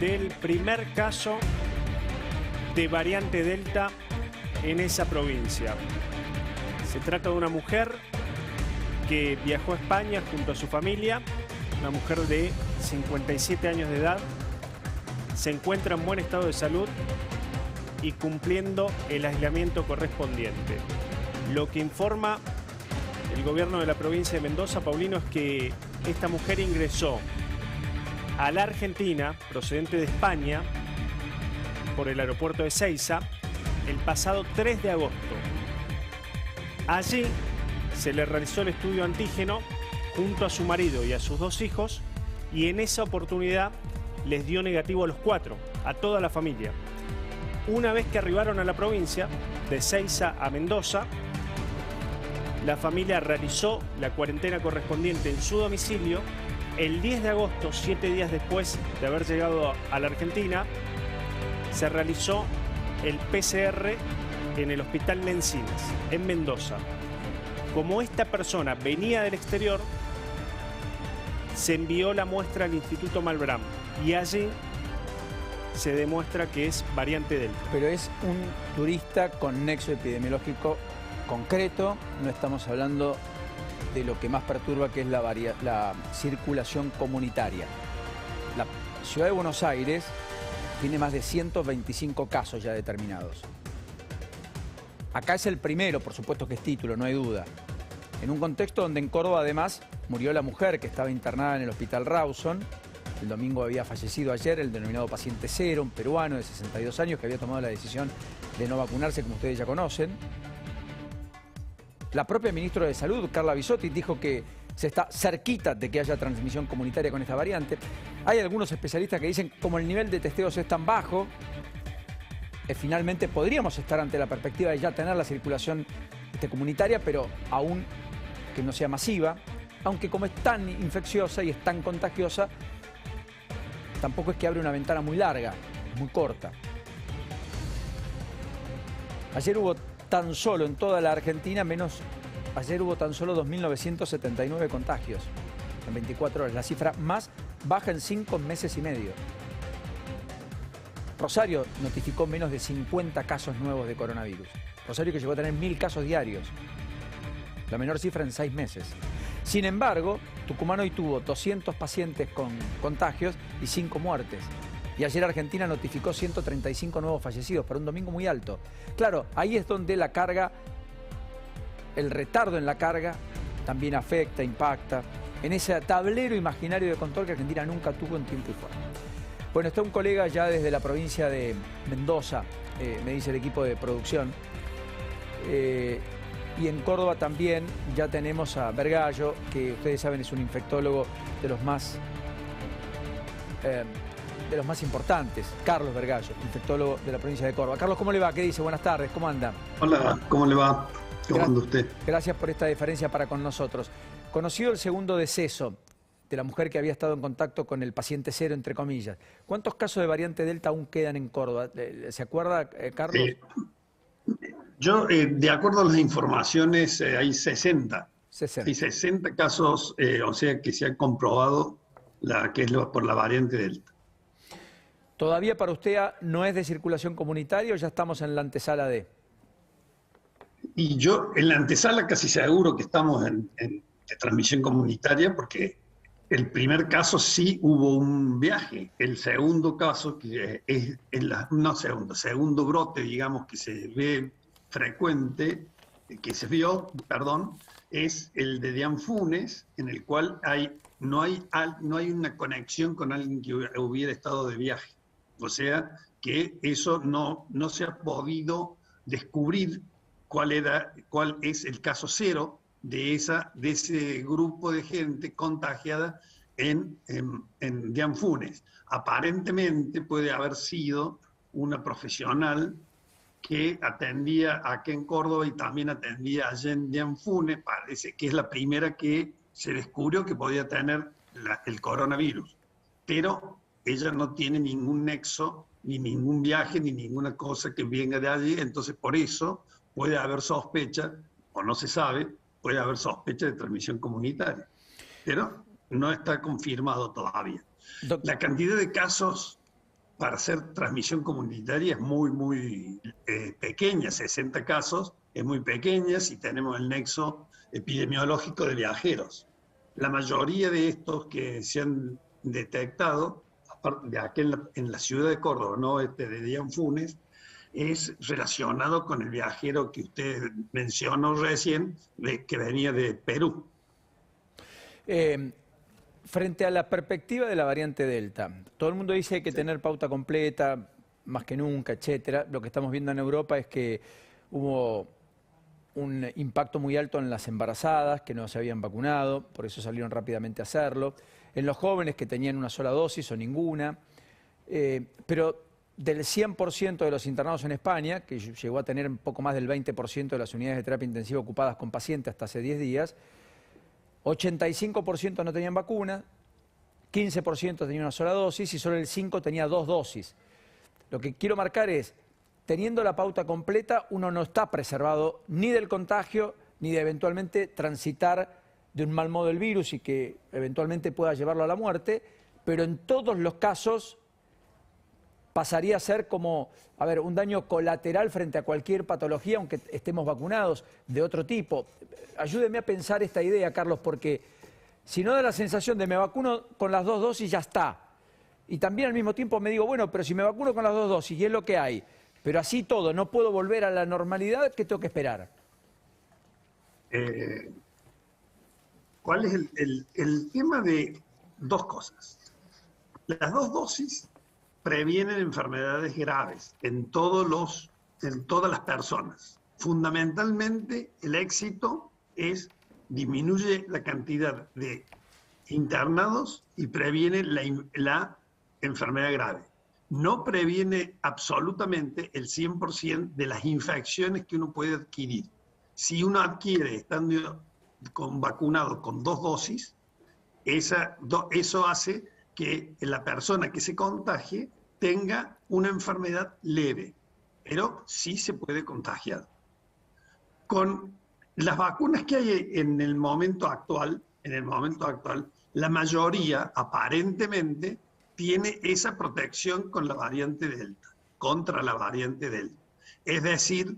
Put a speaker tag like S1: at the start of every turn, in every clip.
S1: del primer caso de variante Delta en esa provincia. Se trata de una mujer que viajó a España junto a su familia, una mujer de 57 años de edad, se encuentra en buen estado de salud y cumpliendo el aislamiento correspondiente. Lo que informa el gobierno de la provincia de Mendoza, Paulino, es que esta mujer ingresó a la Argentina, procedente de España, por el aeropuerto de Ezeiza, el pasado 3 de agosto. Allí se le realizó el estudio antígeno junto a su marido y a sus 2 hijos, y en esa oportunidad les dio negativo a los 4, a toda la familia. Una vez que arribaron a la provincia, de Ezeiza a Mendoza, la familia realizó la cuarentena correspondiente en su domicilio. El 10 de agosto, 7 días después de haber llegado a la Argentina, se realizó el PCR en el Hospital Lencinas, en Mendoza. Como esta persona venía del exterior, se envió la muestra al Instituto Malbrán y allí se demuestra que es variante Delta.
S2: Pero es un turista con nexo epidemiológico concreto, no estamos hablando de lo que más perturba, que es la circulación comunitaria. La ciudad de Buenos Aires tiene más de 125 casos ya determinados. Acá es el primero, por supuesto que es título, no hay duda. En un contexto donde en Córdoba además murió la mujer que estaba internada en el Hospital Rawson. El domingo había fallecido ayer el denominado paciente cero, un peruano de 62 años que había tomado la decisión de no vacunarse, como ustedes ya conocen. La propia ministra de Salud, Carla Bisotti, dijo que se está cerquita de que haya transmisión comunitaria con esta variante. Hay algunos especialistas que dicen que como el nivel de testeos es tan bajo, finalmente podríamos estar ante la perspectiva de ya tener la circulación comunitaria, pero aún que no sea masiva, aunque como es tan infecciosa y es tan contagiosa, tampoco es que abre una ventana muy larga, muy corta. Ayer hubo tan solo en toda la Argentina, ayer hubo tan solo 2.979 contagios en 24 horas, la cifra más baja en 5 meses y medio. Rosario notificó menos de 50 casos nuevos de coronavirus. Rosario que llegó a tener 1.000 casos diarios, la menor cifra en 6 meses. Sin embargo, Tucumán hoy tuvo 200 pacientes con contagios y 5 muertes. Y ayer Argentina notificó 135 nuevos fallecidos para un domingo muy alto. Claro, ahí es donde la carga, el retardo en la carga, también afecta, impacta, en ese tablero imaginario de control que Argentina nunca tuvo en tiempo y forma. Bueno, está un colega ya desde la provincia de Mendoza, me dice el equipo de producción. Y en Córdoba también ya tenemos a Vergallo, que ustedes saben es un infectólogo de los más importantes, Carlos Vergallo, infectólogo de la provincia de Córdoba. Carlos, ¿cómo le va? ¿Qué dice? Buenas tardes, ¿cómo anda?
S3: Hola, ¿cómo le va? ¿Cómo anda usted?
S2: Gracias por esta deferencia para con nosotros. Conocido el segundo deceso de la mujer que había estado en contacto con el paciente cero, entre comillas. ¿Cuántos casos de variante Delta aún quedan en Córdoba? ¿Se acuerda, Carlos?
S3: Yo, de acuerdo a las informaciones, hay 60.
S2: 60.
S3: Hay 60 casos, o sea, que se ha comprobado que es por la variante Delta.
S2: ¿Todavía para usted no es de circulación comunitaria o ya estamos en la antesala de?
S3: Y yo, en la antesala casi seguro que estamos de transmisión comunitaria, porque el primer caso sí hubo un viaje. El segundo caso, que es segundo brote, digamos, que se ve frecuente, es el de Dianfunes, en el cual no hay una conexión con alguien que hubiera estado de viaje. O sea, que eso no se ha podido descubrir cuál es el caso cero de ese grupo de gente contagiada en Dianfunes. Aparentemente puede haber sido una profesional que atendía aquí en Córdoba y también atendía allá en Dianfunes. Parece que es la primera que se descubrió que podía tener el coronavirus. Pero ella no tiene ningún nexo, ni ningún viaje, ni ninguna cosa que venga de allí. Entonces, por eso puede haber sospecha, o no se sabe, puede haber sospecha de transmisión comunitaria. Pero no está confirmado todavía. La cantidad de casos para hacer transmisión comunitaria es muy pequeña, 60 casos, es muy pequeña si tenemos el nexo epidemiológico de viajeros. La mayoría de estos que se han detectado, aparte de aquí en la ciudad de Córdoba, no de Dian Funes, es relacionado con el viajero que usted mencionó recién, que venía de Perú.
S2: Frente a la perspectiva de la variante Delta, todo el mundo dice que hay que tener pauta completa, más que nunca, etcétera. Lo que estamos viendo en Europa es que hubo un impacto muy alto en las embarazadas que no se habían vacunado, por eso salieron rápidamente a hacerlo. En los jóvenes que tenían una sola dosis o ninguna. Pero del 100% de los internados en España, que llegó a tener un poco más del 20% de las unidades de terapia intensiva ocupadas con pacientes hasta hace 10 días, 85% no tenían vacuna, 15% tenía una sola dosis y solo el 5% tenía 2 dosis. Lo que quiero marcar es, teniendo la pauta completa, uno no está preservado ni del contagio, ni de eventualmente transitar de un mal modo el virus y que eventualmente pueda llevarlo a la muerte, pero en todos los casos pasaría a ser como, un daño colateral frente a cualquier patología, aunque estemos vacunados, de otro tipo. Ayúdeme a pensar esta idea, Carlos, porque si no da la sensación de me vacuno con las 2 dosis, ya está. Y también al mismo tiempo me digo, bueno, pero si me vacuno con las 2 dosis y es lo que hay, pero así todo, no puedo volver a la normalidad, ¿qué tengo que esperar?
S3: ¿Cuál es el tema de 2 cosas? Las 2 dosis previenen enfermedades graves en todas las personas. Fundamentalmente, el éxito disminuye la cantidad de internados y previene la enfermedad grave. No previene absolutamente el 100% de las infecciones que uno puede adquirir. Si uno adquiere estando vacunado con 2 dosis, eso hace que la persona que se contagie tenga una enfermedad leve, pero sí se puede contagiar. Con las vacunas que hay en el momento actual, la mayoría aparentemente tiene esa protección con la variante Delta, contra la variante Delta. Es decir,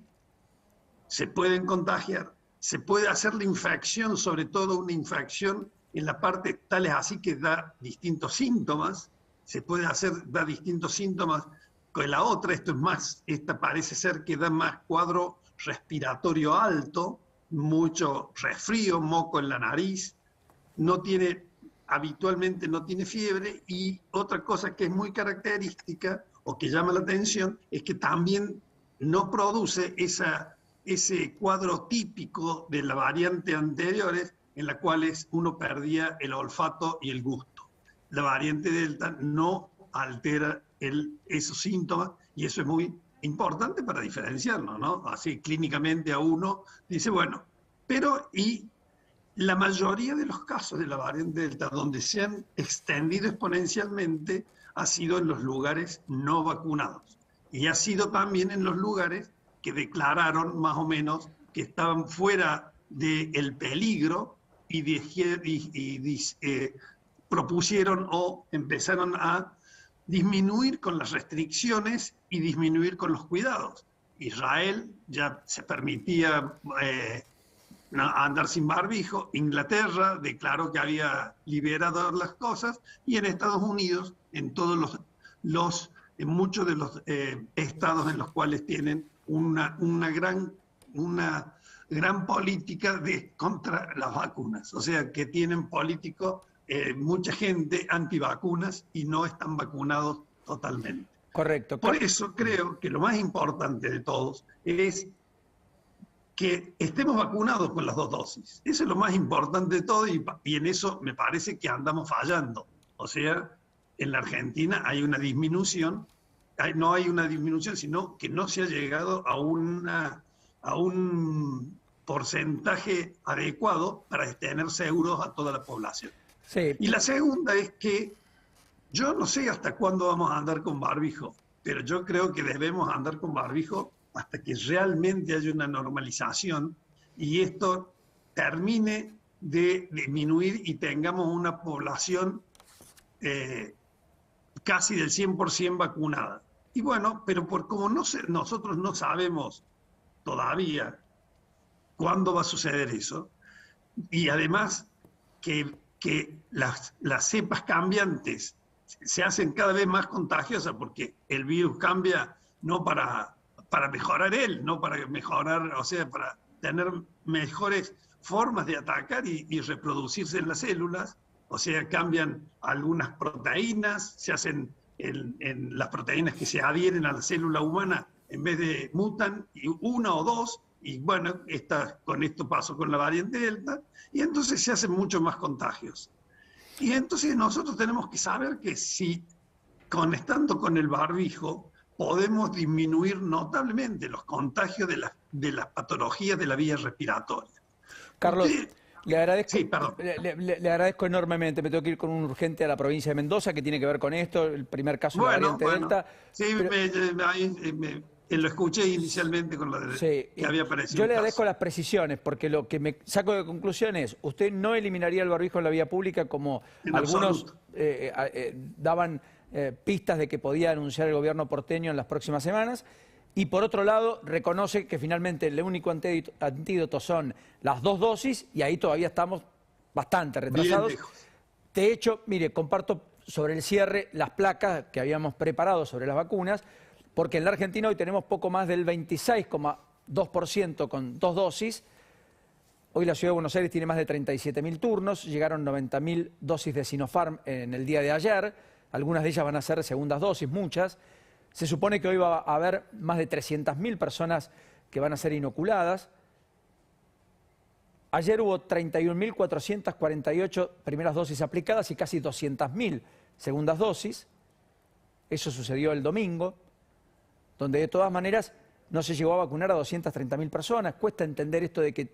S3: se pueden contagiar, se puede hacer la infección, sobre todo una infección en la parte tal es así que da distintos síntomas, da distintos síntomas que la otra, esta parece ser que da más cuadro respiratorio alto, mucho resfrío, moco en la nariz, habitualmente no tiene fiebre, y otra cosa que es muy característica o que llama la atención es que también no produce ese cuadro típico de la variante anteriores en la cual uno perdía el olfato y el gusto. La variante Delta no altera esos síntomas y eso es muy importante para diferenciarnos, ¿no? Así clínicamente a uno dice, bueno, y la mayoría de los casos de la variante Delta donde se han extendido exponencialmente ha sido en los lugares no vacunados y ha sido también en los lugares que declararon más o menos que estaban fuera del peligro y propusieron o empezaron a disminuir con las restricciones y disminuir con los cuidados. Israel ya se permitía andar sin barbijo, Inglaterra declaró que había liberado las cosas y en Estados Unidos, en muchos de los estados en los cuales tienen una gran política contra las vacunas, o sea que tienen políticos, mucha gente antivacunas y no están vacunados totalmente.
S2: Correcto.
S3: Por eso creo que lo más importante de todos es que estemos vacunados con las 2 dosis. Eso es lo más importante de todo y en eso me parece que andamos fallando. O sea, en la Argentina hay una disminución, no hay una disminución, sino que no se ha llegado a un porcentaje adecuado para tener seguros a toda la población.
S2: Sí.
S3: Y la segunda es que yo no sé hasta cuándo vamos a andar con barbijo, pero yo creo que debemos andar con barbijo hasta que realmente haya una normalización y esto termine de disminuir y tengamos una población casi del 100% vacunada. Y bueno, pero como nosotros no sabemos todavía cuándo va a suceder eso, y además que las cepas cambiantes se hacen cada vez más contagiosas porque el virus cambia no para mejorar no para mejorar, o sea, para tener mejores formas de atacar y reproducirse en las células, o sea, cambian algunas proteínas, se hacen en las proteínas que se adhieren a la célula humana, en vez de mutan, y una o dos, y bueno, con esto pasó con la variante Delta, y entonces se hacen muchos más contagios. Y entonces nosotros tenemos que saber que si estando con el barbijo podemos disminuir notablemente los contagios de las patologías de la vía respiratoria.
S2: Carlos, le agradezco,
S3: sí, perdón.
S2: Le agradezco enormemente. Me tengo que ir con un urgente a la provincia de Mendoza que tiene que ver con esto, el primer caso de la variante Delta.
S3: Sí, lo escuché inicialmente con la que había aparecido.
S2: Yo le agradezco las precisiones, porque lo que me saco de conclusión es, usted no eliminaría el barbijo en la vía pública como en algunos daban pistas de que podía anunciar el gobierno porteño en las próximas semanas. Y por otro lado, reconoce que finalmente el único antídoto son las 2 dosis y ahí todavía estamos bastante retrasados. De hecho, mire, comparto sobre el cierre las placas que habíamos preparado sobre las vacunas, porque en la Argentina hoy tenemos poco más del 26,2% con 2 dosis. Hoy la Ciudad de Buenos Aires tiene más de 37.000 turnos, llegaron 90.000 dosis de Sinopharm en el día de ayer, algunas de ellas van a ser segundas dosis, muchas. Se supone que hoy va a haber más de 300.000 personas que van a ser inoculadas. Ayer hubo 31.448 primeras dosis aplicadas y casi 200.000 segundas dosis. Eso sucedió el domingo, donde de todas maneras no se llegó a vacunar a 230.000 personas. Cuesta entender esto de que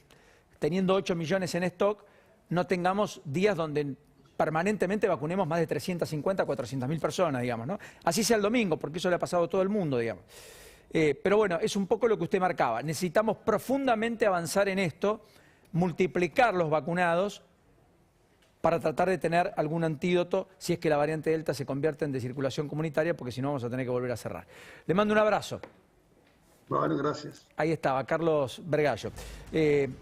S2: teniendo 8 millones en stock no tengamos días donde permanentemente vacunemos más de 350 a 400.000 personas, digamos, ¿no? Así sea el domingo, porque eso le ha pasado a todo el mundo, digamos. Pero bueno, es un poco lo que usted marcaba. Necesitamos profundamente avanzar en esto, multiplicar los vacunados para tratar de tener algún antídoto si es que la variante Delta se convierte en de circulación comunitaria, porque si no vamos a tener que volver a cerrar. Le mando un abrazo.
S3: Bueno, gracias.
S2: Ahí estaba, Carlos Vergallo.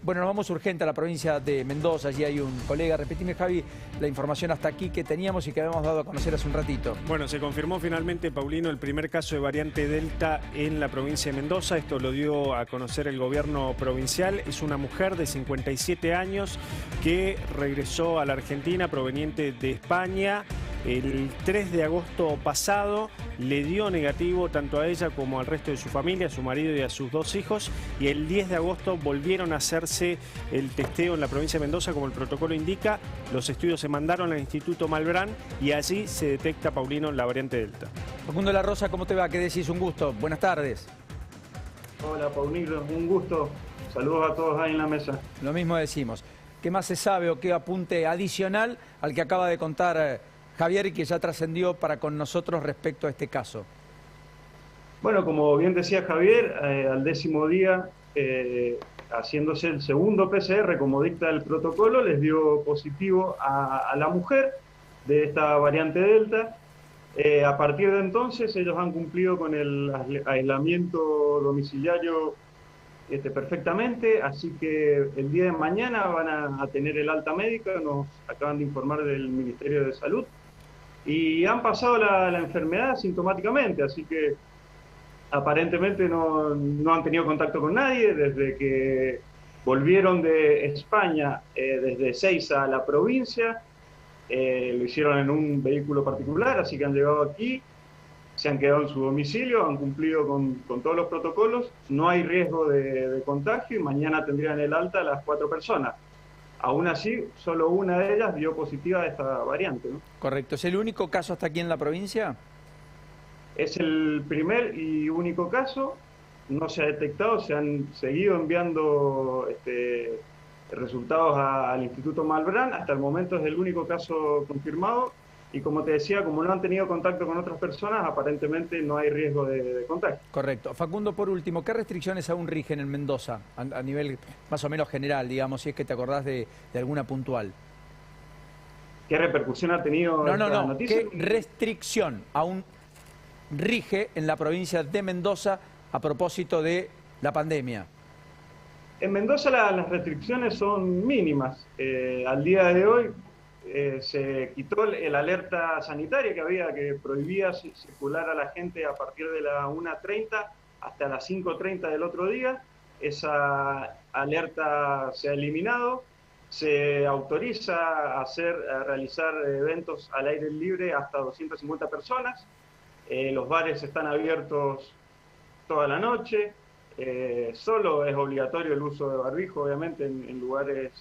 S2: Bueno, nos vamos urgente a la provincia de Mendoza. Allí hay un colega. Repetime, Javi, la información hasta aquí que teníamos y que habíamos dado a conocer hace un ratito.
S1: Bueno, se confirmó finalmente, Paulino, el primer caso de variante Delta en la provincia de Mendoza. Esto lo dio a conocer el gobierno provincial. Es una mujer de 57 años que regresó a la Argentina proveniente de España. El 3 de agosto pasado le dio negativo tanto a ella como al resto de su familia, a su marido y a sus 2 hijos. Y el 10 de agosto volvieron a hacerse el testeo en la provincia de Mendoza, como el protocolo indica. Los estudios se mandaron al Instituto Malbrán y allí se detecta, Paulino, la variante Delta.
S2: Facundo La Rosa, ¿cómo te va? ¿Qué decís? Un gusto. Buenas tardes.
S4: Hola, Paulino. Un gusto. Saludos a todos ahí en la mesa.
S2: Lo mismo decimos. ¿Qué más se sabe o qué apunte adicional al que acaba de contar Javier y que ya trascendió para con nosotros respecto a este caso?
S4: Bueno, como bien decía Javier, al 10º día, haciéndose el segundo PCR, como dicta el protocolo, les dio positivo a la mujer de esta variante Delta. A partir de entonces, ellos han cumplido con el aislamiento domiciliario perfectamente, así que el día de mañana van a tener el alta médica, nos acaban de informar del Ministerio de Salud. Y han pasado la enfermedad asintomáticamente, así que aparentemente no han tenido contacto con nadie desde que volvieron de España, desde Ezeiza a la provincia. Lo hicieron en un vehículo particular, así que han llegado aquí, se han quedado en su domicilio, han cumplido con todos los protocolos, no hay riesgo de contagio y mañana tendrían el alta a las 4 personas. Aún así, solo una de ellas dio positiva a esta variante, ¿no?
S2: Correcto. ¿Es el único caso hasta aquí en la provincia?
S4: Es el primer y único caso. No se ha detectado, se han seguido enviando resultados al Instituto Malbrán. Hasta el momento es el único caso confirmado. Y como te decía, como no han tenido contacto con otras personas, aparentemente no hay riesgo de contagio.
S2: Correcto. Facundo, por último, ¿qué restricciones aún rigen en Mendoza a nivel más o menos general, digamos, si es que te acordás de alguna puntual?
S4: ¿Qué repercusión ha tenido esta noticia?
S2: ¿Qué restricción aún rige en la provincia de Mendoza a propósito de la pandemia?
S4: En Mendoza las restricciones son mínimas. Al día de hoy se quitó el alerta sanitaria que prohibía circular a la gente a partir de las 1:30 hasta las 5:30 del otro día. Esa alerta se ha eliminado. Se autoriza a realizar eventos al aire libre hasta 250 personas. Los bares están abiertos toda la noche. Solo es obligatorio el uso de barbijo, obviamente, en lugares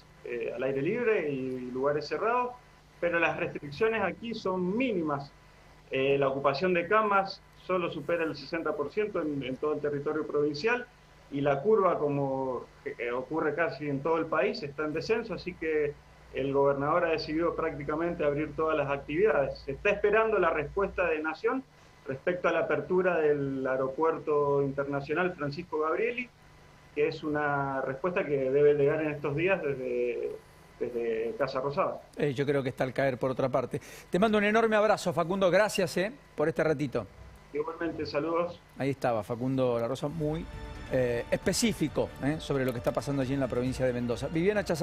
S4: al aire libre y lugares cerrados, pero las restricciones aquí son mínimas. La ocupación de camas solo supera el 60% en todo el territorio provincial, y la curva, como ocurre casi en todo el país, está en descenso, así que el gobernador ha decidido prácticamente abrir todas las actividades. Se está esperando la respuesta de Nación respecto a la apertura del aeropuerto internacional Francisco Gabrieli, que es una respuesta que debe llegar en estos días desde Casa Rosada.
S2: Yo creo que está al caer por otra parte. Te mando un enorme abrazo, Facundo, gracias por este ratito.
S4: Igualmente, saludos.
S2: Ahí estaba Facundo La Rosa, muy específico sobre lo que está pasando allí en la provincia de Mendoza. Viviana Chazar.